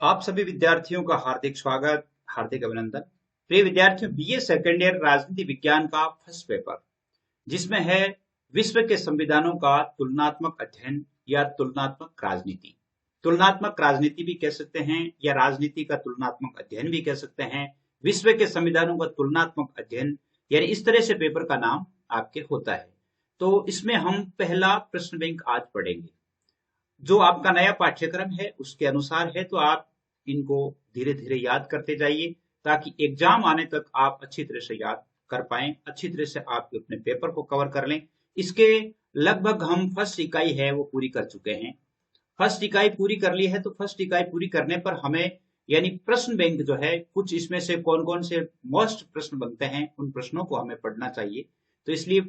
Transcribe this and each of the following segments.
आप सभी विद्यार्थियों का हार्दिक स्वागत, हार्दिक अभिनंदन। प्रिय विद्यार्थियों, बीए सेकेंड ईयर राजनीति विज्ञान का फर्स्ट पेपर, जिसमें है विश्व के संविधानों का तुलनात्मक अध्ययन या तुलनात्मक राजनीति। तुलनात्मक राजनीति भी कह सकते हैं या राजनीति का तुलनात्मक अध्ययन भी कह सकते हैं। विश्व के संविधानों का तुलनात्मक अध्ययन, यानी इस तरह से पेपर का नाम आपके होता है। तो इसमें हम पहला प्रश्न बैंक आज पढ़ेंगे। जो आपका नया पाठ्यक्रम है उसके अनुसार है, तो आप इनको धीरे धीरे याद करते जाइए ताकि एग्जाम आने तक आप अच्छी तरह से याद कर पाएं, अच्छी तरह से आप अपने पेपर को कवर कर लें। इसके लगभग हम फर्स्ट इकाई है वो पूरी कर चुके हैं। फर्स्ट इकाई पूरी कर ली है, तो फर्स्ट इकाई पूरी करने पर हमें यानी प्रश्न बैंक जो है, कुछ इसमें से कौन कौन से मोस्ट प्रश्न बनते हैं उन प्रश्नों को हमें पढ़ना चाहिए। तो इसलिए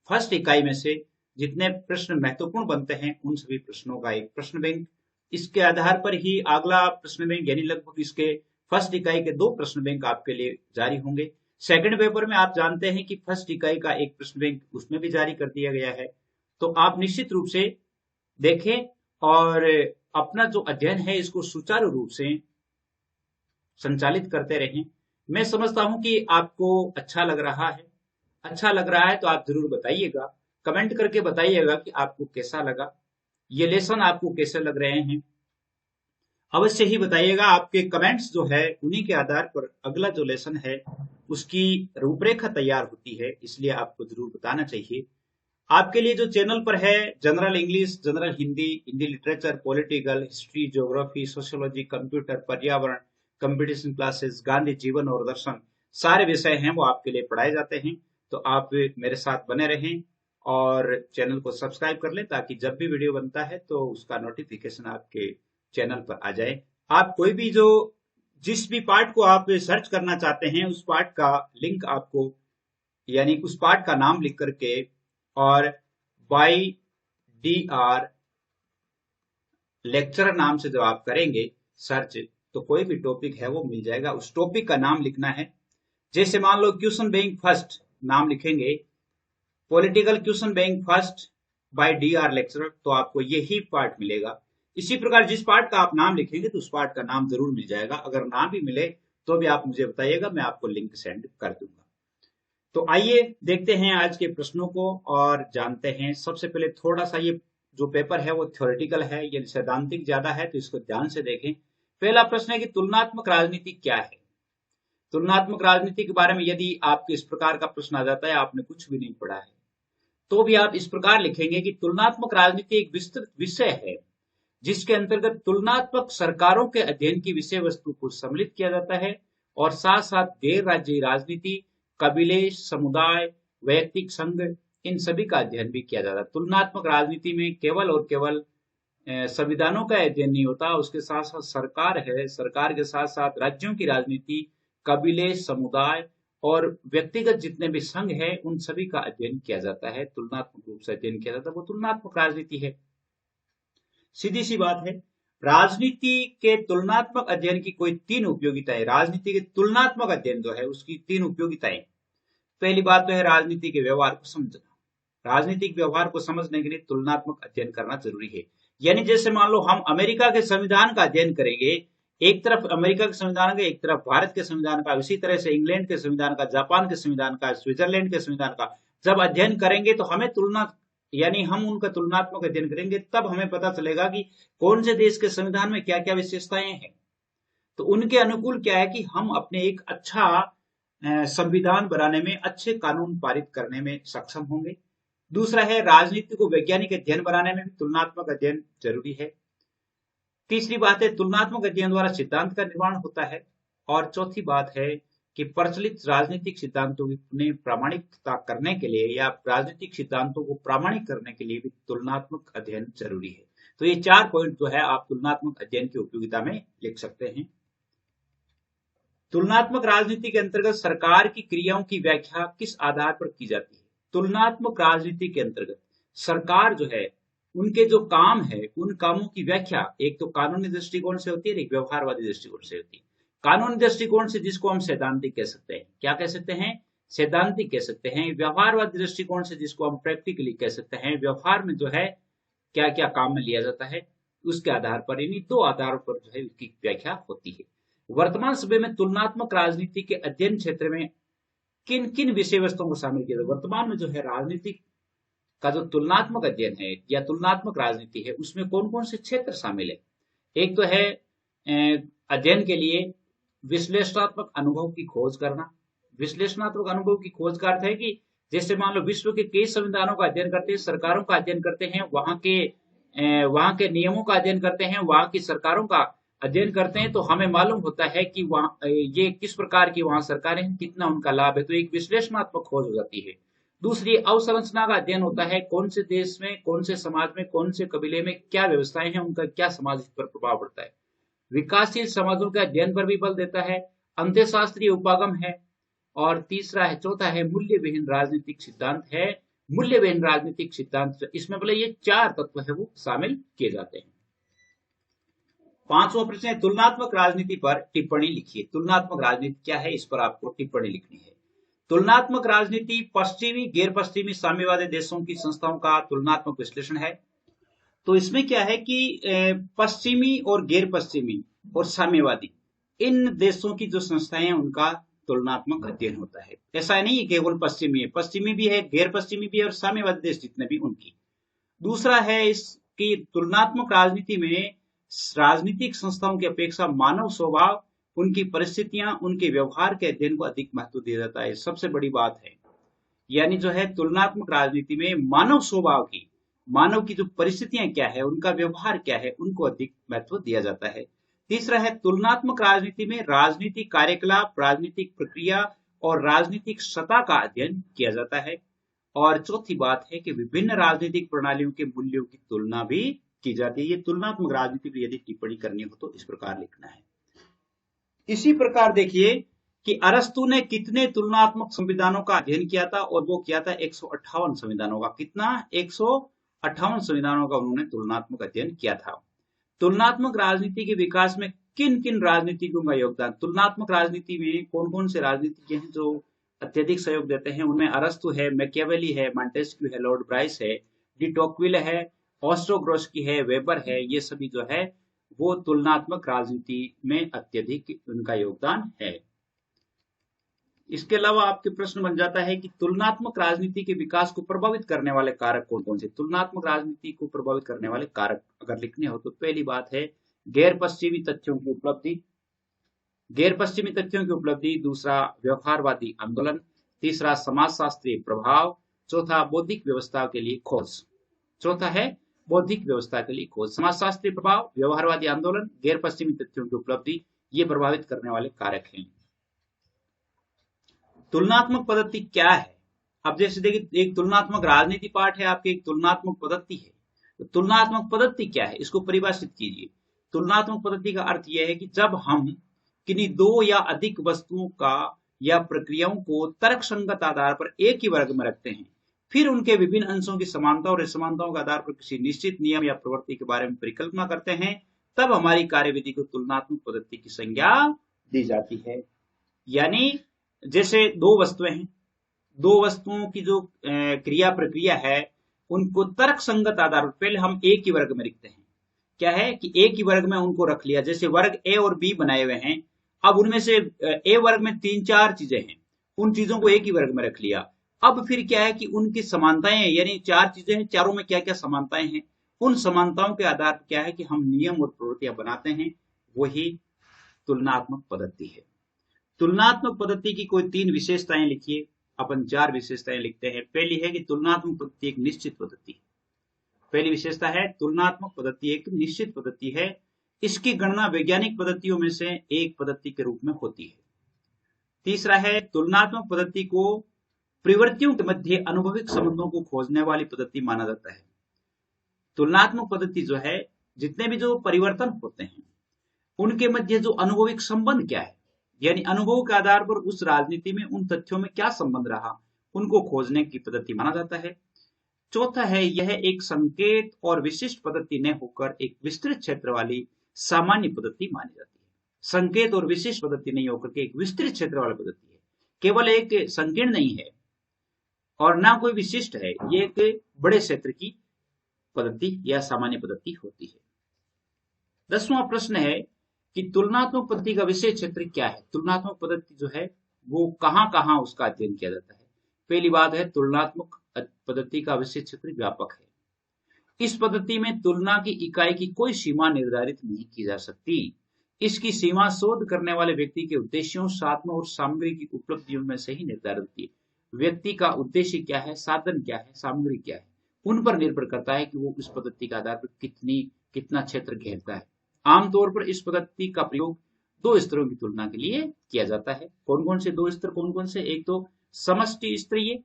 फर्स्ट इकाई में से जितने प्रश्न महत्वपूर्ण बनते हैं उन सभी प्रश्नों का एक प्रश्न बैंक, इसके आधार पर ही अगला प्रश्न बैंक यानी लगभग इसके फर्स्ट इकाई के दो प्रश्न बैंक आपके लिए जारी होंगे। सेकंड पेपर में आप जानते हैं कि फर्स्ट इकाई का एक प्रश्न बैंक उसमें भी जारी कर दिया गया है। तो आप निश्चित रूप से देखें और अपना जो अध्ययन है इसको सुचारू रूप से संचालित करते रहें। मैं समझता हूं कि आपको अच्छा लग रहा है। अच्छा लग रहा है तो आप जरूर बताइएगा, कमेंट करके बताइएगा कि आपको कैसा लगा, ये लेसन आपको कैसे लग रहे हैं। अवश्य ही बताइएगा, आपके कमेंट्स जो है उन्हीं के आधार पर अगला जो लेसन है उसकी रूपरेखा तैयार होती है, इसलिए आपको जरूर बताना चाहिए। आपके लिए जो चैनल पर है, general English, general Hindi, Hindi literature, political, history, geography, sociology, computer, पर्यावरण, कंपटीशन क्लासेस, गांधी जीवन और दर्शन, सारे विषय हैं वो आपके लिए पढ़ाए जाते हैं। तो आप मेरे साथ बने रहें और चैनल को सब्सक्राइब कर लें ताकि जब भी वीडियो बनता है तो उसका नोटिफिकेशन आपके चैनल पर आ जाए। आप कोई भी जो जिस भी पार्ट को आप सर्च करना चाहते हैं उस पार्ट का लिंक आपको, यानी उस पार्ट का नाम लिख करके और बाई डी आर लेक्चर नाम से जब आप करेंगे सर्च, तो कोई भी टॉपिक है वो मिल जाएगा। उस टॉपिक का नाम लिखना है। जैसे मान लो क्वेश्चन बैंक फर्स्ट नाम लिखेंगे, political question bank first by D R lecturer, तो आपको यही पार्ट मिलेगा। इसी प्रकार जिस पार्ट का आप नाम लिखेंगे तो उस पार्ट का नाम जरूर मिल जाएगा। अगर नाम भी मिले तो भी आप मुझे बताइएगा, मैं आपको लिंक सेंड कर दूंगा। तो आइए देखते हैं आज के प्रश्नों को और जानते हैं। सबसे पहले थोड़ा सा ये जो पेपर है वो थ्योरेटिकल है, ये सैद्धांतिक ज्यादा है, तो इसको ध्यान से देखें। पहला प्रश्न है कि तुलनात्मक राजनीति क्या है। तुलनात्मक राजनीति के बारे में यदि आपको इस प्रकार का प्रश्न आ जाता है, आपने कुछ भी नहीं पढ़ा है, तो भी आप इस प्रकार लिखेंगे कि तुलनात्मक राजनीति एक विस्तृत विषय है जिसके अंतर्गत तुलनात्मक सरकारों के अध्ययन की विषय वस्तु को सम्मिलित किया जाता है और साथ साथ गैर राज्यीय राजनीति, कबीले, समुदाय, वैयक्तिक संघ, इन सभी का अध्ययन भी किया जाता है। तुलनात्मक राजनीति में केवल और केवल संविधानों का अध्ययन नहीं होता, उसके साथ साथ सरकार है, सरकार के साथ साथ राज्यों की राजनीति, कबीले, समुदाय और व्यक्तिगत जितने भी संघ है उन सभी का अध्ययन किया जाता है। तुलनात्मक रूप से अध्ययन किया जाता है, वो तुलनात्मक राजनीति है। सीधी सी बात है, राजनीति के तुलनात्मक अध्ययन की कोई तीन उपयोगिताएं, राजनीति के तुलनात्मक अध्ययन जो है उसकी तीन उपयोगिताएं। पहली बात तो है राजनीति के व्यवहार को समझना। राजनीतिक व्यवहार को समझने के लिए तुलनात्मक अध्ययन करना जरूरी है। यानी जैसे मान लो हम अमेरिका के संविधान का अध्ययन करेंगे, एक तरफ अमेरिका के संविधान का, एक तरफ भारत के संविधान का, इसी तरह से इंग्लैंड के संविधान का, जापान के संविधान का, स्विट्जरलैंड के संविधान का जब अध्ययन करेंगे तो हमें तुलना, यानी हम उनका तुलनात्मक अध्ययन करेंगे, तब हमें पता चलेगा कि कौन से देश के संविधान में क्या क्या विशेषताएं हैं, तो उनके अनुकूल क्या है कि हम अपने एक अच्छा संविधान बनाने में, अच्छे कानून पारित करने में सक्षम होंगे। दूसरा है राजनीति को वैज्ञानिक अध्ययन बनाने में भी तुलनात्मक अध्ययन जरूरी है। तीसरी बात है तुलनात्मक अध्ययन द्वारा सिद्धांत का निर्माण होता है। और चौथी बात है कि प्रचलित राजनीतिक सिद्धांतों ने प्रामाणिकता करने के लिए या राजनीतिक सिद्धांतों को प्रामाणिक करने के लिए भी तुलनात्मक अध्ययन जरूरी है। तो ये चार पॉइंट जो है आप तुलनात्मक अध्ययन की उपयोगिता में लिख सकते हैं। तुलनात्मक राजनीति के अंतर्गत सरकार की क्रियाओं की व्याख्या किस आधार पर की जाती है। तुलनात्मक राजनीति के अंतर्गत सरकार जो है, उनके जो काम है उन कामों की व्याख्या एक तो कानूनी दृष्टिकोण से होती है, एक व्यवहारवादी दृष्टिकोण से होती है। कानूनी दृष्टिकोण से जिसको हम सैद्धांतिक कह सकते हैं, क्या कह सकते हैं, सैद्धांतिक कह सकते हैं। व्यवहारवादी दृष्टिकोण से जिसको हम प्रैक्टिकली कह सकते हैं, व्यवहार में जो है क्या क्या काम में लिया जाता है उसके आधार पर, यानी दो आधारों पर जो है उसकी व्याख्या होती है। वर्तमान समय में तुलनात्मक राजनीति के अध्ययन क्षेत्र में किन किन विषय वस्तुओं को शामिल किया जाए? वर्तमान में जो है राजनीति का जो तुलनात्मक अध्ययन है या तुलनात्मक राजनीति है, उसमें कौन कौन से क्षेत्र शामिल है? एक तो है अध्ययन के लिए विश्लेषणात्मक अनुभव की खोज करना। विश्लेषणात्मक अनुभव की खोज का अर्थ है कि जैसे मान लो विश्व के कई संविधानों का अध्ययन करते हैं, सरकारों का अध्ययन करते हैं, वहां के नियमों का अध्ययन करते हैं, वहां की सरकारों का अध्ययन करते हैं, तो हमें मालूम होता है कि वहां ये किस प्रकार की वहां सरकारें हैं, कितना उनका लाभ है। तो एक विश्लेषणात्मक खोज हो जाती है। दूसरी अवसंरचना का अध्ययन होता है, कौन से देश में, कौन से समाज में, कौन से कबीले में क्या व्यवस्थाएं हैं, उनका क्या समाज पर प्रभाव पड़ता है। विकासशील समाजों के अध्ययन पर भी बल देता है। अंत्यशास्त्रीय उपागम है। और तीसरा है, चौथा है मूल्यविहीन राजनीतिक सिद्धांत है। मूल्यविहीन राजनीतिक सिद्धांत, इसमें बोले ये चार तत्व है वो शामिल किए जाते हैं। पांचवा प्रश्न है, तुलनात्मक राजनीति पर टिप्पणी लिखिए। तुलनात्मक राजनीति क्या है, इस पर आपको टिप्पणी लिखनी है। तुलनात्मक राजनीति पश्चिमी, गैर पश्चिमी साम्यवादी देशों की संस्थाओं का तुलनात्मक विश्लेषण है। तो इसमें क्या है कि पश्चिमी और गैर पश्चिमी और साम्यवादी इन देशों की जो संस्थाएं हैं उनका तुलनात्मक अध्ययन होता है। ऐसा नहीं है केवल पश्चिमी है, पश्चिमी भी है, गैर पश्चिमी भी है और साम्यवादी देश जितने भी उनकी। दूसरा है इसकी तुलनात्मक राजनीति में राजनीतिक संस्थाओं की अपेक्षा मानव स्वभाव, उनकी परिस्थितियां, उनके व्यवहार के अध्ययन को अधिक महत्व दिया जाता है। सबसे बड़ी बात है, यानी जो है तुलनात्मक राजनीति में मानव स्वभाव की, मानव की जो परिस्थितियां क्या है, उनका व्यवहार क्या है, उनको अधिक महत्व दिया जाता है। तीसरा है, तुलनात्मक राजनीति में राजनीतिक कार्यकलाप, राजनीतिक प्रक्रिया और राजनीतिक सत्ता का अध्ययन किया जाता है। और चौथी बात है कि विभिन्न राजनीतिक प्रणालियों के मूल्यों की तुलना भी की जाती है। ये तुलनात्मक राजनीति पर यदि टिप्पणी करनी हो तो इस प्रकार लिखना है। इसी प्रकार देखिए कि अरस्तु ने कितने तुलनात्मक संविधानों का अध्ययन किया था, और वो किया था 158 संविधानों का। कितना? 158 संविधानों का उन्होंने तुलनात्मक अध्ययन किया था। तुलनात्मक राजनीति के विकास में किन किन राजनीतिकों का योगदान? तुलनात्मक राजनीति में कौन कौन से राजनीतिज्ञ हैं जो अत्यधिक सहयोग देते हैं? उनमें अरस्तु है, मैकियावेली है, मॉन्टेस्क्यू है, लॉर्ड ब्राइस है, डी टोक्विल है, ऑस्ट्रो-ग्रोस्की है, वेबर है। ये सभी जो है वो तुलनात्मक राजनीति में अत्यधिक उनका योगदान है। इसके अलावा आपके प्रश्न बन जाता है कि तुलनात्मक राजनीति के विकास को प्रभावित करने वाले कारक कौन कौन से? तुलनात्मक राजनीति को प्रभावित करने वाले कारक अगर लिखने हो तो पहली बात है गैर पश्चिमी तथ्यों की उपलब्धि, गैर पश्चिमी तथ्यों की उपलब्धि। दूसरा, व्यवहारवादी आंदोलन। तीसरा, समाजशास्त्रीय प्रभाव। चौथा, बौद्धिक व्यवस्था के लिए खोज। चौथा है बौद्धिक व्यवस्था के लिए खोज। समाजशास्त्रीय प्रभाव, व्यवहारवादी आंदोलन, गैर पश्चिमी तथ्यों की उपलब्धि, ये प्रभावित करने वाले कारक हैं। तुलनात्मक पद्धति क्या है? अब जैसे देखिए, एक तुलनात्मक राजनीति पाठ है आपके, एक तुलनात्मक पद्धति है। तो तुलनात्मक पद्धति क्या है, इसको परिभाषित कीजिए। तुलनात्मक पद्धति का अर्थ यह है कि जब हम किन्हीं दो या अधिक वस्तुओं का या प्रक्रियाओं को तर्कसंगत आधार पर एक ही वर्ग में रखते हैं, फिर उनके विभिन्न अंशों की समानता और असमानताओं के आधार पर किसी निश्चित नियम या प्रवृत्ति के बारे में परिकल्पना करते हैं, तब हमारी कार्यविधि को तुलनात्मक पद्धति की संज्ञा दी जाती है। यानी जैसे दो वस्तुएं हैं, दो वस्तुओं की जो क्रिया प्रक्रिया है उनको तर्क संगत आधार पर पहले हम एक ही वर्ग में रखते हैं। क्या है कि एक ही वर्ग में उनको रख लिया। जैसे वर्ग ए और बी बनाए हुए हैं, अब उनमें से ए वर्ग में 3-4 चीजें हैं, उन चीजों को एक ही वर्ग में रख लिया। अब फिर क्या है कि उनकी समानताएं, यानी 4 चीजें हैं, चारों में क्या क्या समानताएं हैं, उन समानताओं के आधार पर क्या है कि हम नियम और प्रवृत्तियां बनाते हैं, वही तुलनात्मक पद्धति है। तुलनात्मक पद्धति की कोई 3 विशेषताएं लिखिए। अपन 4 विशेषताएं लिखते हैं। पहली है कि तुलनात्मक पद्धति एक निश्चित पद्धति है। पहली विशेषता है तुलनात्मक पद्धति एक निश्चित पद्धति है। इसकी गणना वैज्ञानिक पद्धतियों में से एक पद्धति के रूप में होती है। तीसरा है तुलनात्मक पद्धति को प्रवृत्तियों के मध्य अनुभविक संबंधों को खोजने वाली पद्धति माना जाता है। तुलनात्मक पद्धति जो है, जितने भी जो परिवर्तन होते हैं उनके मध्य जो अनुभविक संबंध क्या है, यानी अनुभव के आधार पर उस राजनीति में उन तथ्यों में क्या संबंध रहा, उनको खोजने की पद्धति माना जाता है। चौथा है, यह एक संकेत और विशिष्ट पद्धति न होकर एक विस्तृत क्षेत्र वाली सामान्य पद्धति मानी जाती है। संकेत और विशिष्ट पद्धति नहीं होकर के एक विस्तृत क्षेत्र वाली पद्धति है। केवल एक संकीर्ण नहीं है और ना कोई विशिष्ट है, ये एक बड़े क्षेत्र की पद्धति या सामान्य पद्धति होती है। 10वां प्रश्न है कि तुलनात्मक पद्धति का विषय क्षेत्र क्या है। तुलनात्मक पद्धति जो है वो कहां कहां उसका अध्ययन किया जाता है। पहली बात है, तुलनात्मक पद्धति का विषय क्षेत्र व्यापक है। इस पद्धति में तुलना की इकाई की कोई सीमा निर्धारित नहीं की जा सकती। इसकी सीमा शोध करने वाले व्यक्ति के उद्देश्यों, साधनों और सामग्री की उपलब्धियों में से ही निर्धारित होती है। व्यक्ति का उद्देश्य क्या है, साधन क्या है, सामग्री क्या है, उन पर निर्भर करता है कि वो इस पद्धति का आधार पर कितना क्षेत्र घेरता है। आमतौर पर इस पद्धति का प्रयोग दो स्तरों की तुलना के लिए किया जाता है। कौन कौन से दो स्तर, कौन कौन से? एक तो समष्टि स्तरीय,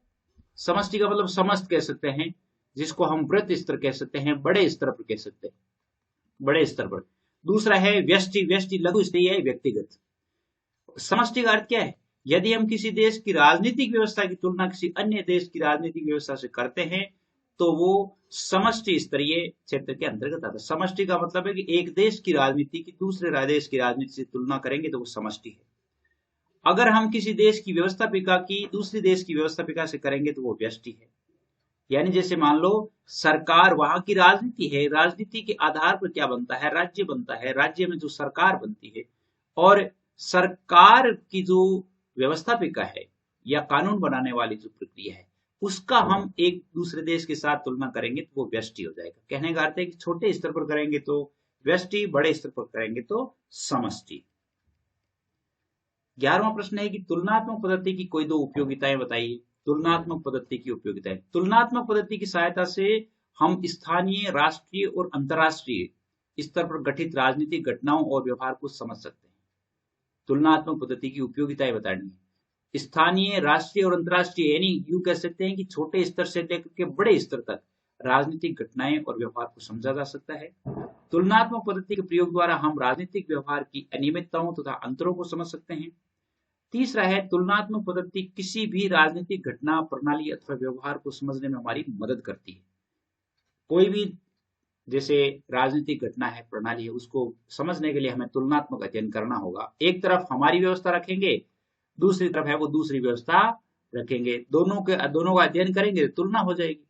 समष्टि का मतलब समस्त कह सकते हैं, जिसको हम वृत्त स्तर कह सकते हैं, बड़े स्तर पर कह सकते हैं, बड़े स्तर पर। दूसरा है व्यष्टि, व्यष्टि लघु स्तरीय है, व्यक्तिगत। समष्टि का अर्थ क्या है? यदि हम किसी देश की राजनीतिक व्यवस्था की तुलना किसी अन्य देश की राजनीतिक व्यवस्था से करते हैं तो वो समष्टि स्तरीय क्षेत्र के अंतर्गत आता है। समष्टि का मतलब है कि एक देश की राजनीति की दूसरे देश की राजनीति से तुलना करेंगे तो वो समष्टि है। अगर हम किसी देश की व्यवस्थापिका की दूसरी देश की व्यवस्थापिका से करेंगे तो वो व्यष्टि है। यानी जैसे मान लो सरकार वहां की राजनीति है, राजनीति के आधार पर क्या बनता है, राज्य बनता है, राज्य में जो सरकार बनती है और सरकार की जो व्यवस्थापिका है या कानून बनाने वाली जो प्रक्रिया है उसका हम एक दूसरे देश के साथ तुलना करेंगे तो वो व्यष्टि हो जाएगा। कहने का अर्थ है कि छोटे स्तर पर करेंगे तो व्यष्टि, बड़े स्तर पर करेंगे तो समष्टि। 11वां प्रश्न है कि तुलनात्मक पद्धति की कोई दो उपयोगिताएं बताइए। तुलनात्मक पद्धति की उपयोगिताएं। तुलनात्मक पद्धति की सहायता से हम स्थानीय, राष्ट्रीय और अंतर्राष्ट्रीय स्तर पर घटित राजनीतिक घटनाओं और व्यवहार को समझ सकते हैं। तुलनात्मक पद्धति की उपयोगिताएं बतानी है। स्थानीय, राष्ट्रीय और अंतर्राष्ट्रीय, यानी यूं कह सकते हैं कि छोटे स्तर से लेकर के बड़े स्तर तक राजनीतिक घटनाएं और व्यवहार को समझा जा सकता है। तुलनात्मक पद्धति के प्रयोग द्वारा हम राजनीतिक व्यवहार की अनियमितताओं तथा अंतरों को समझ सकते हैं। तीसरा है, तुलनात्मक पद्धति किसी भी राजनीतिक घटना, प्रणाली अथवा व्यवहार को समझने में हमारी मदद करती है। कोई भी जैसे राजनीतिक घटना है, प्रणाली है, उसको समझने के लिए हमें तुलनात्मक अध्ययन करना होगा। एक तरफ हमारी व्यवस्था रखेंगे, दूसरी तरफ है वो दूसरी व्यवस्था रखेंगे, दोनों का अध्ययन करेंगे, तुलना हो जाएगी।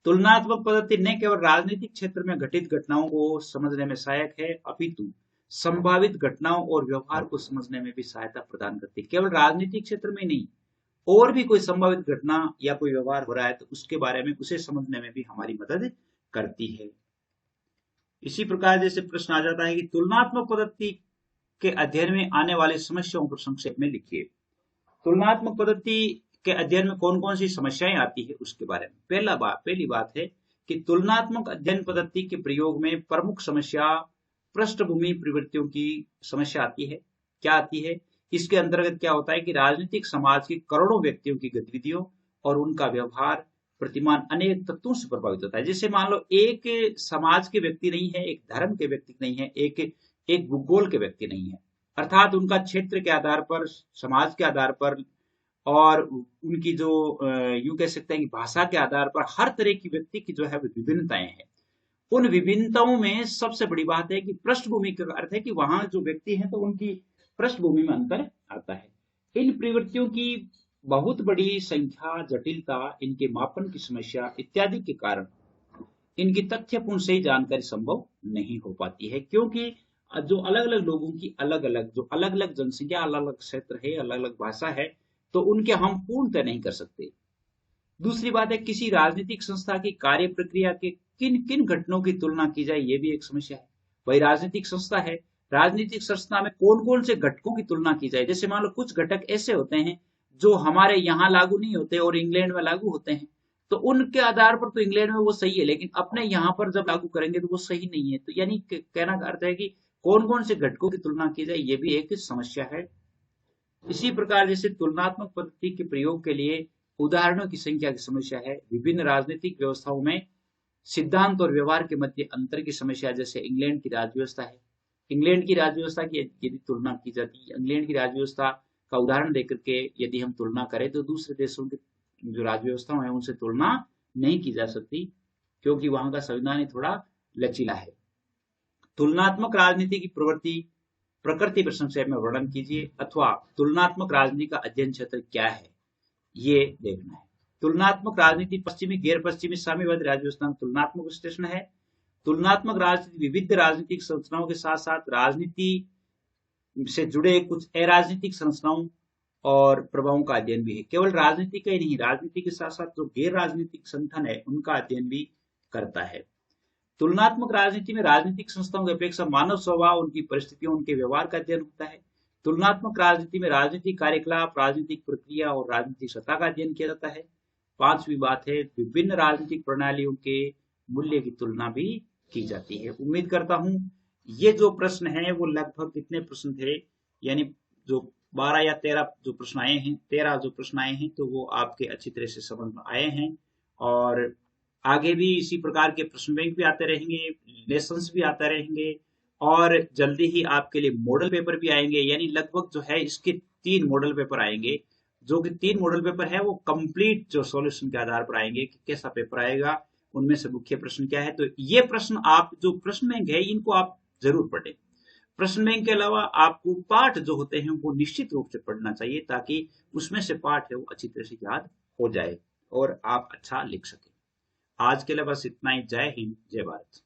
तुलनात्मक पद्धति न केवल राजनीतिक क्षेत्र में घटित घटनाओं को समझने में सहायक है, अपितु संभावित घटनाओं और व्यवहार को समझने में भी सहायता प्रदान करती है। केवल राजनीतिक क्षेत्र में नहीं, और भी कोई संभावित घटना या कोई व्यवहार हो रहा है तो उसके बारे में, उसे समझने में भी हमारी मदद करती है। इसी प्रकार जैसे प्रश्न आ जाता है कि तुलनात्मक पद्धति के अध्ययन में आने वाली समस्याओं को संक्षेप में लिखिए। तुलनात्मक पद्धति के अध्ययन में कौन कौन सी समस्याएं आती है उसके बारे में। पहली बात है कि तुलनात्मक अध्ययन पद्धति के प्रयोग में प्रमुख समस्या पृष्ठभूमि प्रवृत्तियों की समस्या आती है। क्या आती है? इसके अंतर्गत क्या होता है कि राजनीतिक समाज के करोड़ों व्यक्तियों की गतिविधियों और उनका व्यवहार प्रतिमान अनेक तत्वों से प्रभावित होता है। जैसे मान लो एक समाज के व्यक्ति नहीं है, एक धर्म के व्यक्ति नहीं है, एक भूगोल के व्यक्ति नहीं है, अर्थात उनका क्षेत्र के आधार पर, समाज के आधार पर और उनकी जो यूं कह सकते हैं कि भाषा के आधार पर हर तरह की व्यक्ति की जो है विभिन्नताएं हैं। उन विभिन्नताओं में सबसे बड़ी बात है कि पृष्ठभूमि का अर्थ है कि वहां जो व्यक्ति हैं तो उनकी पृष्ठभूमि में अंतर आता है। इन प्रवृत्तियों की बहुत बड़ी संख्या, जटिलता, इनके मापन की समस्या इत्यादि के कारण इनकी तथ्यपूर्ण सही जानकारी संभव नहीं हो पाती है, क्योंकि जो अलग अलग लोगों की अलग अलग जनसंख्या, अलग अलग क्षेत्र है, अलग अलग भाषा है, तो उनके हम पूर्णतः नहीं कर सकते। दूसरी बात है, किसी राजनीतिक संस्था की कार्य प्रक्रिया के किन किन घटनों की तुलना की जाए, ये भी एक समस्या है। भाई राजनीतिक संस्था है, राजनीतिक संस्था में कौन कौन से घटकों की तुलना की जाए। जैसे मान लो कुछ घटक ऐसे होते हैं जो हमारे यहाँ लागू नहीं होते और इंग्लैंड में लागू होते हैं, तो उनके आधार पर तो इंग्लैंड में वो सही है, लेकिन अपने यहाँ पर जब लागू करेंगे तो वो सही नहीं है। तो यानी कहना का अर्थ है कि कौन कौन से घटकों की तुलना की जाए, ये भी एक समस्या है। इसी प्रकार जैसे तुलनात्मक पद्धति के प्रयोग के लिए उदाहरणों की संख्या की समस्या है। विभिन्न राजनीतिक व्यवस्थाओं में सिद्धांत और व्यवहार के मध्य अंतर की समस्या, जैसे इंग्लैंड की राज्य व्यवस्था है। इंग्लैंड की राज्य व्यवस्था की यदि तुलना की जाती है, इंग्लैंड की राज्य व्यवस्था का उदाहरण देकर के यदि हम तुलना करें तो दूसरे देशों की जो राज्य व्यवस्था है उनसे तुलना नहीं की जा सकती, क्योंकि वहां का संविधान ही थोड़ा लचीला है। तुलनात्मक राजनीति की प्रकृति पर संक्षेप में वर्णन कीजिए, अथवा तुलनात्मक राजनीति का अध्ययन क्षेत्र क्या है, ये देखना है। तुलनात्मक राजनीति पश्चिमी, गैर पश्चिमी, साम्यवादी राज्य व्यवस्था में तुलनात्मक विश्लेषण है। तुलनात्मक राजनीति विविध राजनीतिक संरचनाओं के साथ साथ राजनीति से जुड़े कुछ अराजनीतिक संरचनाओं और प्रभावों का अध्ययन भी है। केवल राजनीति का ही नहीं, राजनीति के साथ साथ जो गैर राजनीतिक संगठन है उनका अध्ययन भी करता है। तुलनात्मक राजनीति में राजनीतिक संस्थाओं की अपेक्षा मानव स्वभाव, उनकी परिस्थितियों, उनके व्यवहार का अध्ययन होता है। तुलनात्मक राजनीति में राजनीतिक कार्यकलाप, राजनीतिक प्रक्रिया और राजनीतिक सत्ता का अध्ययन किया जाता है। पांचवी बात है, विभिन्न राजनीतिक प्रणालियों के मूल्य की तुलना भी की जाती है। उम्मीद करता हूं ये जो प्रश्न है वो लगभग कितने प्रश्न थे, यानी जो 12 या 13 जो प्रश्न आए हैं, 13 जो प्रश्न आए हैं, तो वो आपके अच्छी तरह से समझ में आए हैं। और आगे भी इसी प्रकार के प्रश्न बैंक भी आते रहेंगे, लेसन्स भी आते रहेंगे, और जल्दी ही आपके लिए मॉडल पेपर भी आएंगे। यानी लगभग जो है इसके 3 मॉडल पेपर आएंगे, जो कि 3 मॉडल पेपर है वो कंप्लीट जो सॉल्यूशन के आधार पर आएंगे कि कैसा पेपर आएगा, उनमें से मुख्य प्रश्न क्या है। तो ये प्रश्न आप जो प्रश्न बैंक है इनको आप जरूर पढ़ें। प्रश्न बैंक के अलावा आपको पाठ जो होते हैं वो निश्चित रूप से पढ़ना चाहिए, ताकि उसमें से पाठ है वो अच्छी तरह से याद हो जाए और आप अच्छा लिख सकें। आज के लिए बस इतना ही। जय हिंद, जय भारत।